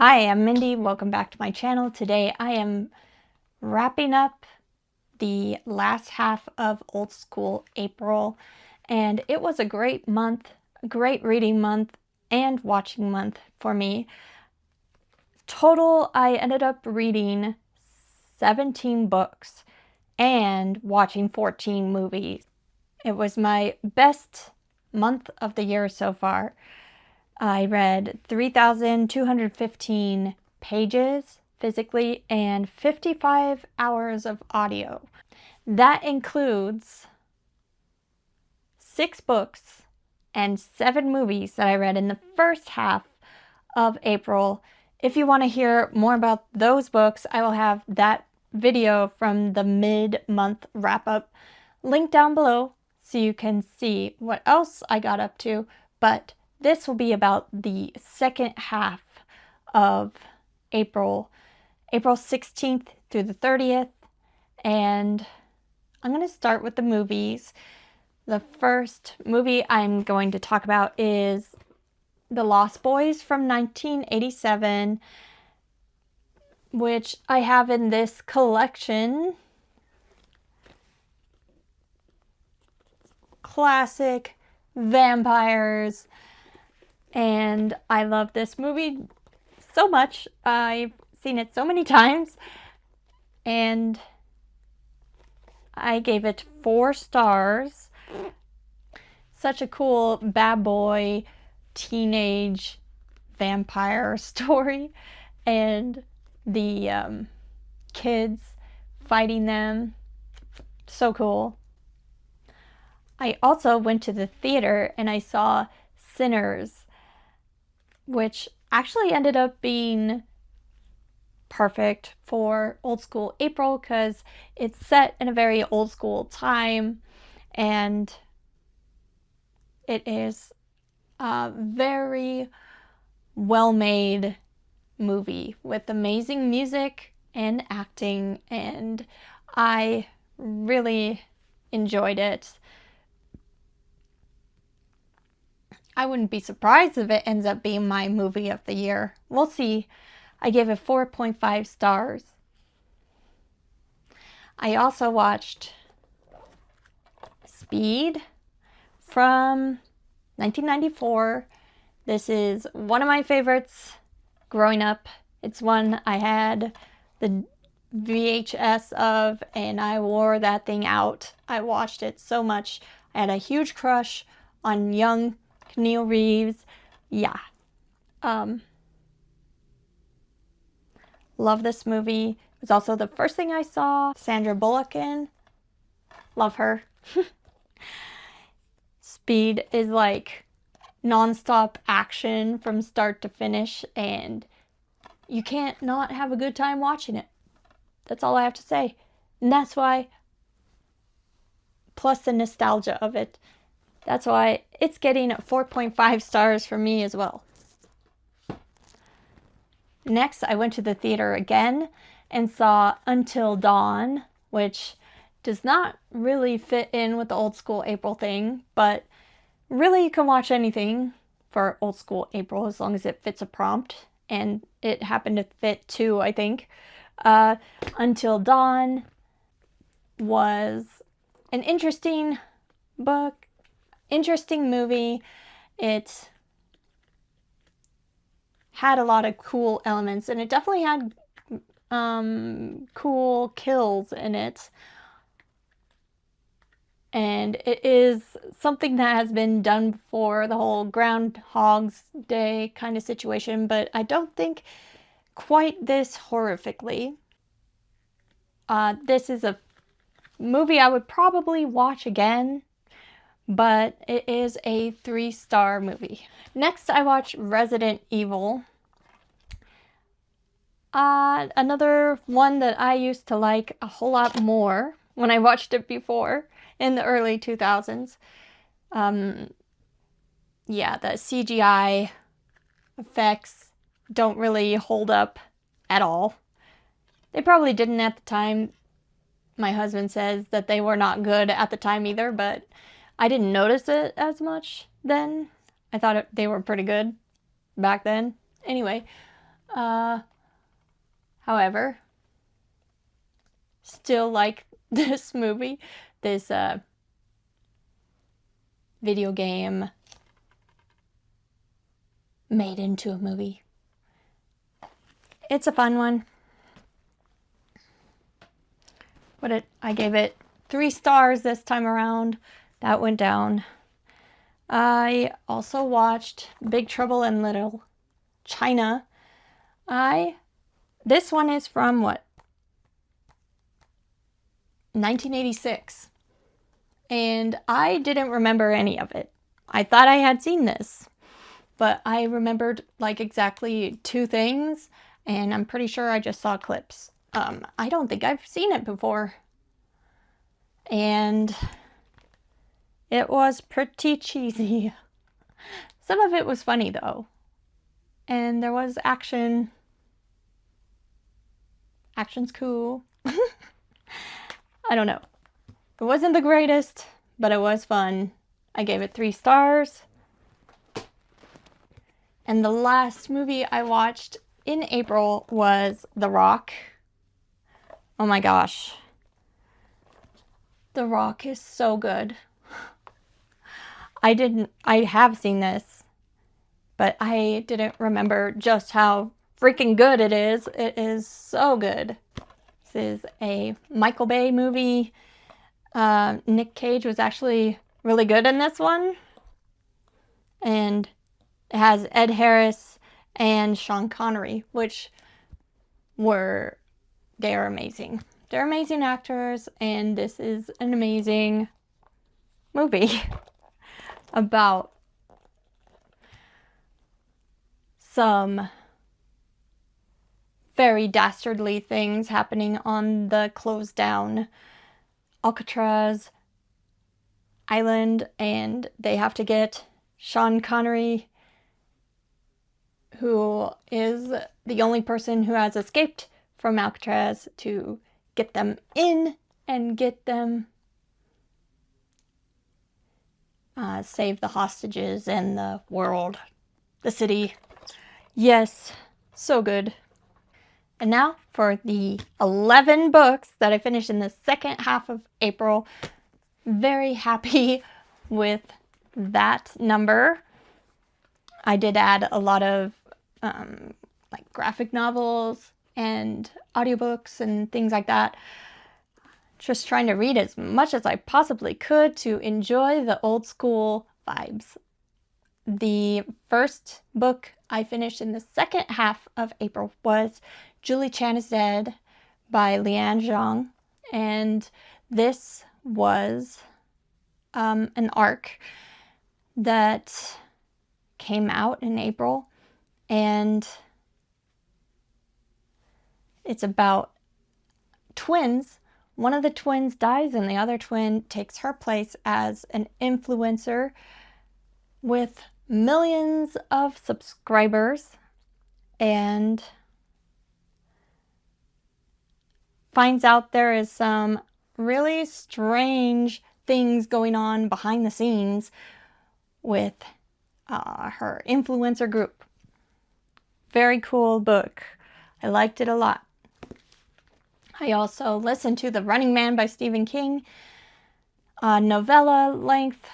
Hi, I'm Mindy. Welcome back to my channel. Today I am wrapping up the last half of Old School April, and it was a great month, a great reading month and watching month for me. Total, I ended up reading 17 books and watching 14 movies. It was my best month of the year so far. I read 3,215 pages physically and 55 hours of audio. That includes 6 books and 7 movies that I read in the first half of April. If you want to hear more about those books, I will have that video from the mid-month wrap-up linked down below so you can see what else I got up to. But this will be about the second half of April, April 16th through the 30th. And I'm going to start with the movies. The first movie I'm going to talk about is The Lost Boys from 1987, which I have in this collection. Classic vampires. And I love this movie so much. I've seen it so many times. And I gave it 4 stars. Such a cool bad boy teenage vampire story. And the kids fighting them. So cool. I also went to the theater and I saw Sinners, which actually ended up being perfect for Old School April because it's set in a very old school time and it is a very well-made movie with amazing music and acting, and I really enjoyed it. I wouldn't be surprised if it ends up being my movie of the year. We'll see. I gave it 4.5 stars. I also watched Speed from 1994. This is one of my favorites growing up. It's one I had the VHS of, and I wore that thing out. I watched it so much. I had a huge crush on young Keanu Reeves. Yeah. Love this movie. It was also the first thing I saw Sandra Bullock in. Love her. Speed is like non-stop action from start to finish, and you can't not have a good time watching it. That's all I have to say. And that's why, plus the nostalgia of it, that's why it's getting 4.5 stars from me as well. Next, I went to the theater again and saw Until Dawn, which does not really fit in with the Old School April thing, but really you can watch anything for Old School April as long as it fits a prompt, and it happened to fit 2, I think. Until Dawn was an interesting book, interesting movie. It had a lot of cool elements, and it definitely had cool kills in it. And it is something that has been done before, the whole Groundhog's Day kind of situation, but I don't think quite this horrifically. This is a movie I would probably watch again, but it is a 3-star movie. Next, I watched Resident Evil. Another one that I used to like a whole lot more when I watched it before in the early 2000s. Yeah, the CGI effects don't really hold up at all. They probably didn't at the time. My husband says that they were not good at the time either, but I didn't notice it as much then. I thought they were pretty good back then. Anyway, However, still like this movie, this video game made into a movie. It's a fun one. I gave it 3 stars this time around. That went down. I also watched Big Trouble in Little China. This one is from 1986. And I didn't remember any of it. I thought I had seen this, but I remembered like exactly 2 things, and I'm pretty sure I just saw clips. I don't think I've seen it before. And it was pretty cheesy. Some of it was funny though. And there was action. Action's cool. I don't know. It wasn't the greatest, but it was fun. I gave it 3 stars. And the last movie I watched in April was The Rock. Oh my gosh. The Rock is so good. I have seen this, but I didn't remember just how freaking good it is. It is so good. This is a Michael Bay movie. Nick Cage was actually really good in this one. And it has Ed Harris and Sean Connery, which they're amazing. They're amazing actors, and this is an amazing movie about some very dastardly things happening on the closed down Alcatraz island, and they have to get Sean Connery, who is the only person who has escaped from Alcatraz, to get them in and get them save the hostages and the world, the city. Yes, so good. And now for the 11 books that I finished in the second half of April. Very happy with that number. I did add a lot of like graphic novels and audiobooks and things like that. Just trying to read as much as I possibly could to enjoy the old school vibes. The first book I finished in the second half of April was Julie Chan is Dead by Lian Zhang. And this was an arc that came out in April, and it's about twins. One of the twins dies and the other twin takes her place as an influencer with millions of subscribers, and finds out there is some really strange things going on behind the scenes with her influencer group. Very cool book. I liked it a lot. I also listened to The Running Man by Stephen King, a novella length.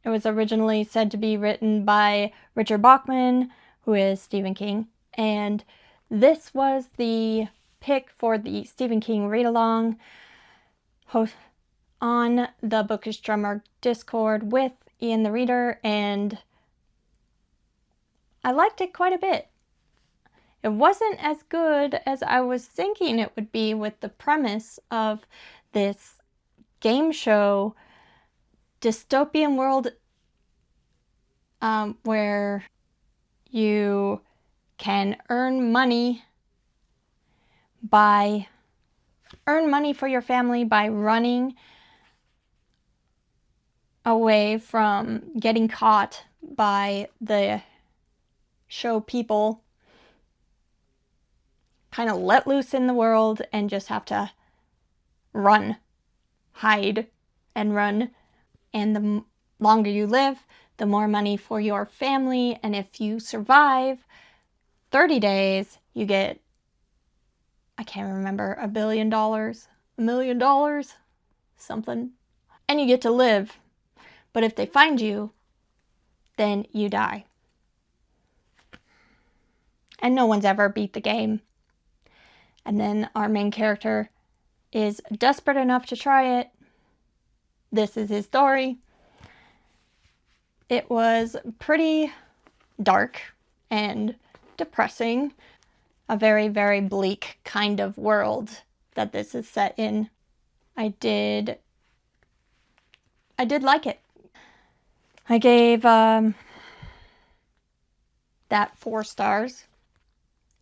It was originally said to be written by Richard Bachman, who is Stephen King, and this was the pick for the Stephen King read-along on the Bookish Drummer Discord with Ian the Reader, and I liked it quite a bit. It wasn't as good as I was thinking it would be with the premise of this game show dystopian world where you can earn money for your family by running away from getting caught by the show people. Kind of let loose in the world and just have to run, hide, and run. And the longer you live, the more money for your family. And if you survive 30 days, you get, I can't remember, $1 billion, $1 million, something. And you get to live. But if they find you, then you die. And no one's ever beat the game. And then our main character is desperate enough to try it. This is his story. It was pretty dark and depressing. A very, very bleak kind of world that this is set in. I did like it. I gave that 4 stars,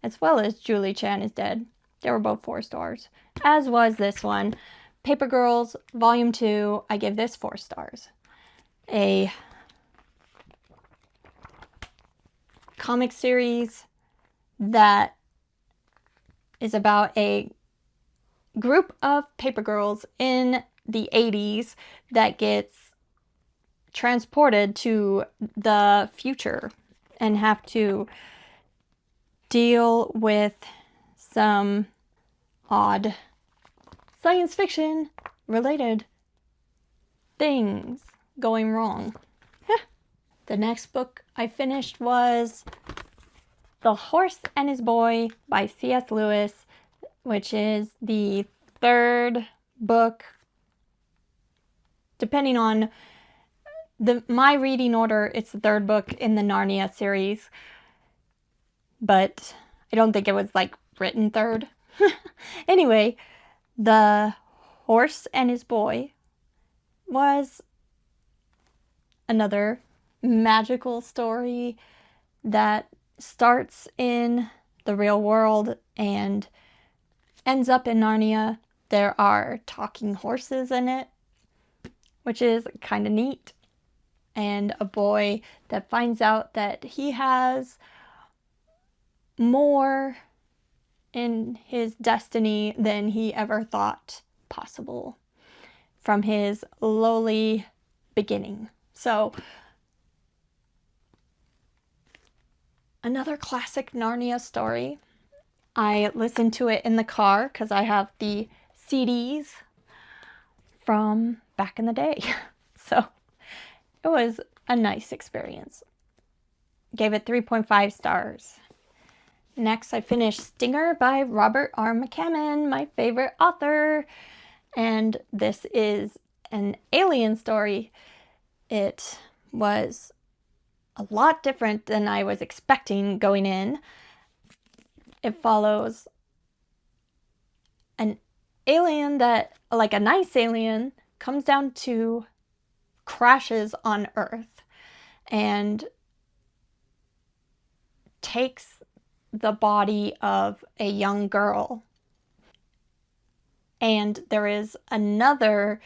as well as Julie Chan is Dead. They were both 4 stars, as was this one. Paper Girls Volume 2, I give this 4 stars. A comic series that is about a group of paper girls in the 80s that gets transported to the future and have to deal with some odd science fiction related things going wrong. The next book I finished was The Horse and His Boy by C.S. Lewis, which is the 3rd book. Depending on my reading order, it's the 3rd book in the Narnia series. But I don't think it was like written 3rd. Anyway, The Horse and His Boy was another magical story that starts in the real world and ends up in Narnia. There are talking horses in it, which is kind of neat. And a boy that finds out that he has more in his destiny than he ever thought possible from his lowly beginning. So, another classic Narnia story. I listened to it in the car because I have the CDs from back in the day. So it was a nice experience. Gave it 3.5 stars. Next, I finished Stinger by Robert R. McCammon, my favorite author. And this is an alien story. It was a lot different than I was expecting going in. It follows an alien that, like a nice alien, comes down to crashes on Earth and takes the body of a young girl. And there is another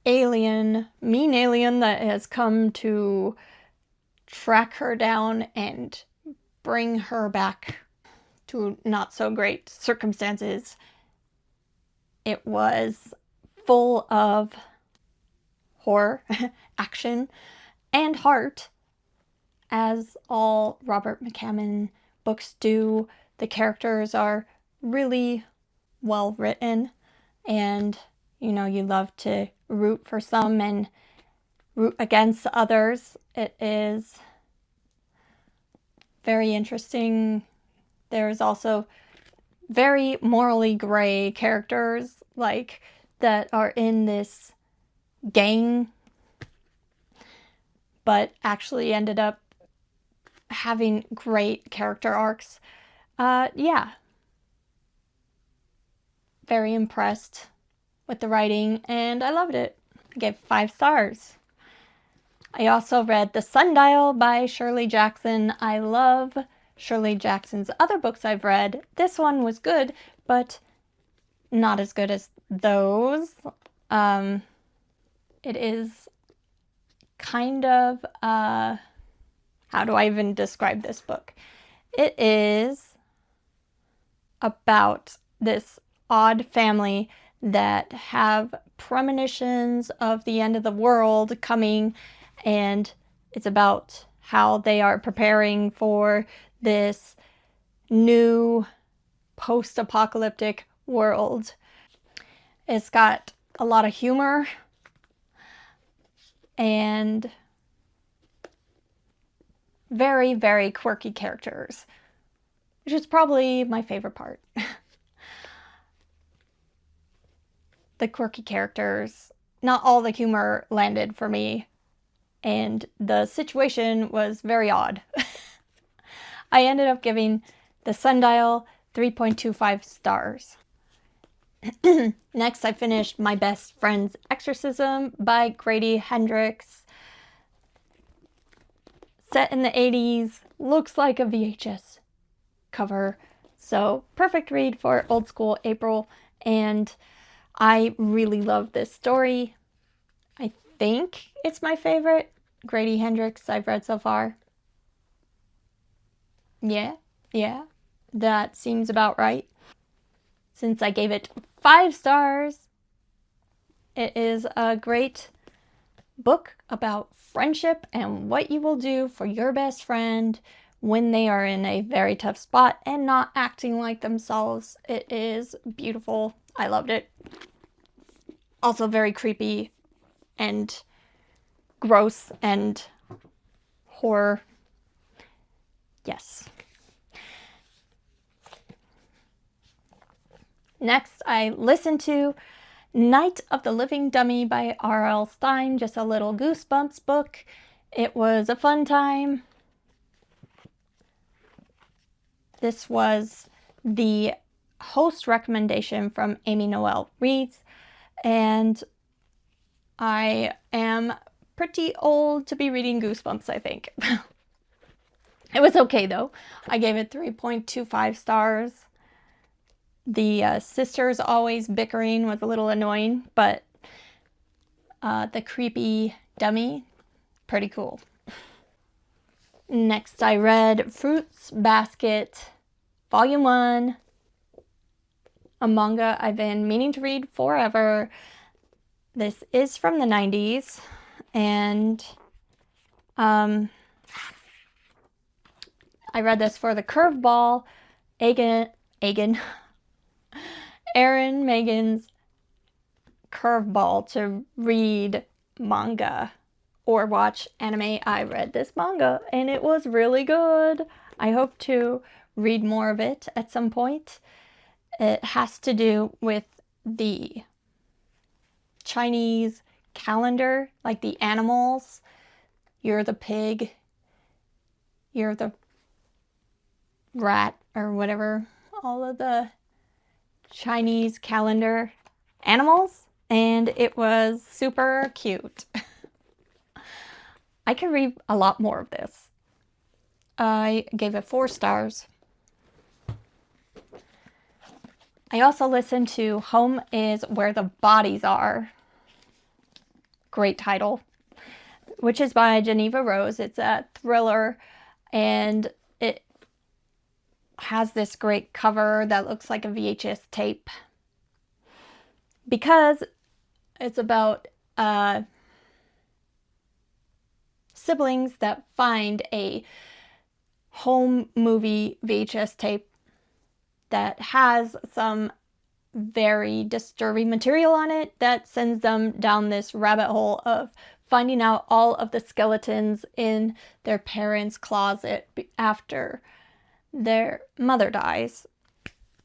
alien, mean alien, that has come to track her down and bring her back to not so great circumstances. It was full of horror, action, and heart, as all Robert McCammon books do. The characters are really well written, and you love to root for some and root against others. It is very interesting. There's also very morally gray characters like that are in this gang but actually ended up having great character arcs. Yeah. Very impressed with the writing, and I loved it. I gave 5 stars. I also read The Sundial by Shirley Jackson. I love Shirley Jackson's other books I've read. This one was good, but not as good as those. It is kind of, how do I even describe this book? It is about this odd family that have premonitions of the end of the world coming, and it's about how they are preparing for this new post-apocalyptic world. It's got a lot of humor and very, very quirky characters, which is probably my favorite part. The quirky characters, not all the humor landed for me, and the situation was very odd. I ended up giving The Sundial 3.25 stars. Next, I finished My Best Friend's Exorcism by Grady Hendrix. Set in the 80s, looks like a VHS cover. So perfect read for old school April, and I really love this story. I think it's my favorite Grady Hendrix I've read so far. Yeah, that seems about right. Since I gave it 5 stars, it is a great book about friendship and what you will do for your best friend when they are in a very tough spot and not acting like themselves. It is beautiful. I loved it. Also very creepy and gross and horror. Yes. Next, I listened to Night of the Living Dummy by R.L. Stine, just a little Goosebumps book. It was a fun time. This was the host recommendation from Amy Noel Reads, and I am pretty old to be reading Goosebumps, I think. It was okay though. I gave it 3.25 stars. The sisters always bickering was a little annoying, but the creepy dummy, pretty cool. Next, I read Fruits Basket Volume 1, a manga I've been meaning to read forever. This is from the 90s, and I read this for the Curveball, Aaron Megan's Curveball to read manga or watch anime. I read this manga and it was really good. I hope to read more of it at some point. It has to do with the Chinese calendar, like the animals. You're the pig, you're the rat, or whatever, all of the Chinese calendar animals, and it was super cute. I could read a lot more of this. I gave it 4 stars. I also listened to Home is Where the Bodies Are. Great title. Which is by Geneva Rose. It's a thriller, and it has this great cover that looks like a VHS tape, because it's about siblings that find a home movie VHS tape that has some very disturbing material on it that sends them down this rabbit hole of finding out all of the skeletons in their parents' closet after their mother dies,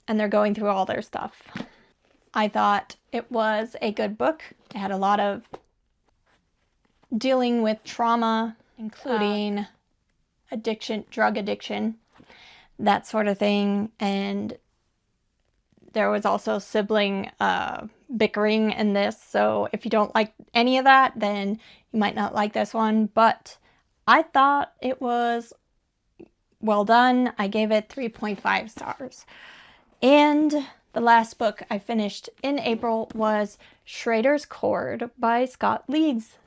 and they're going through all their stuff. I thought it was a good book. It had a lot of dealing with trauma, including addiction, drug addiction, that sort of thing. And there was also sibling bickering in this. So if you don't like any of that, then you might not like this one. But I thought it was well done. I gave it 3.5 stars. And the last book I finished in April was Schrader's Chord by Scott Leeds.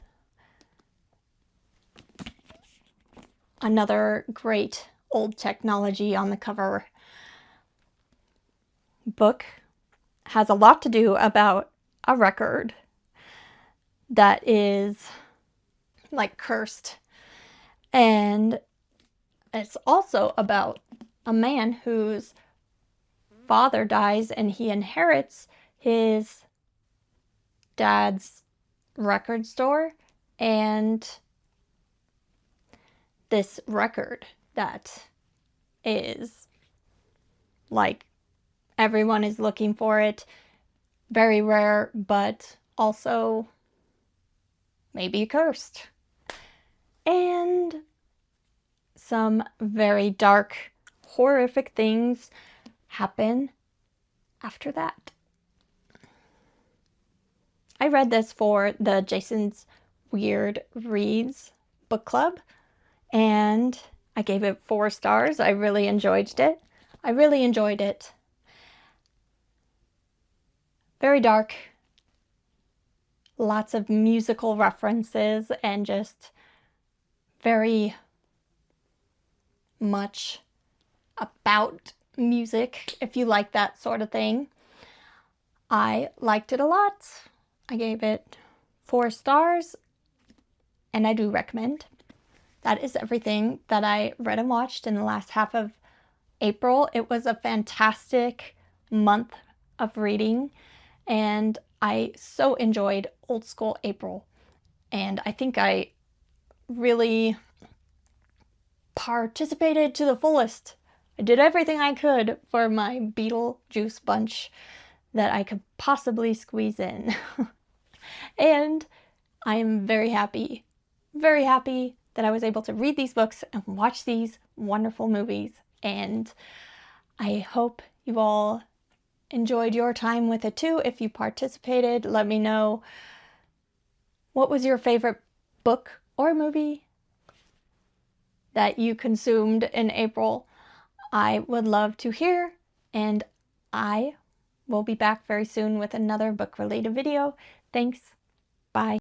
Another great old technology on the cover. Book has a lot to do about a record that is like cursed, and it's also about a man whose father dies and he inherits his dad's record store and this record that is like everyone is looking for it. Very rare, but also maybe cursed. And some very dark, horrific things happen after that. I read this for the Jason's Weird Reads book club, and I gave it 4 stars. I really enjoyed it. Very dark. Lots of musical references and just very much about music, if you like that sort of thing. I liked it a lot. I gave it 4 stars, and I do recommend. That is everything that I read and watched in the last half of April. It was a fantastic month of reading, and I so enjoyed Old School April. And I think I really participated to the fullest. I did everything I could for my Beetlejuice bunch that I could possibly squeeze in. And I am very happy that I was able to read these books and watch these wonderful movies. And I hope you all enjoyed your time with it too. If you participated, let me know what was your favorite book or movie that you consumed in April. I would love to hear, and I will be back very soon with another book-related video. Thanks. Bye.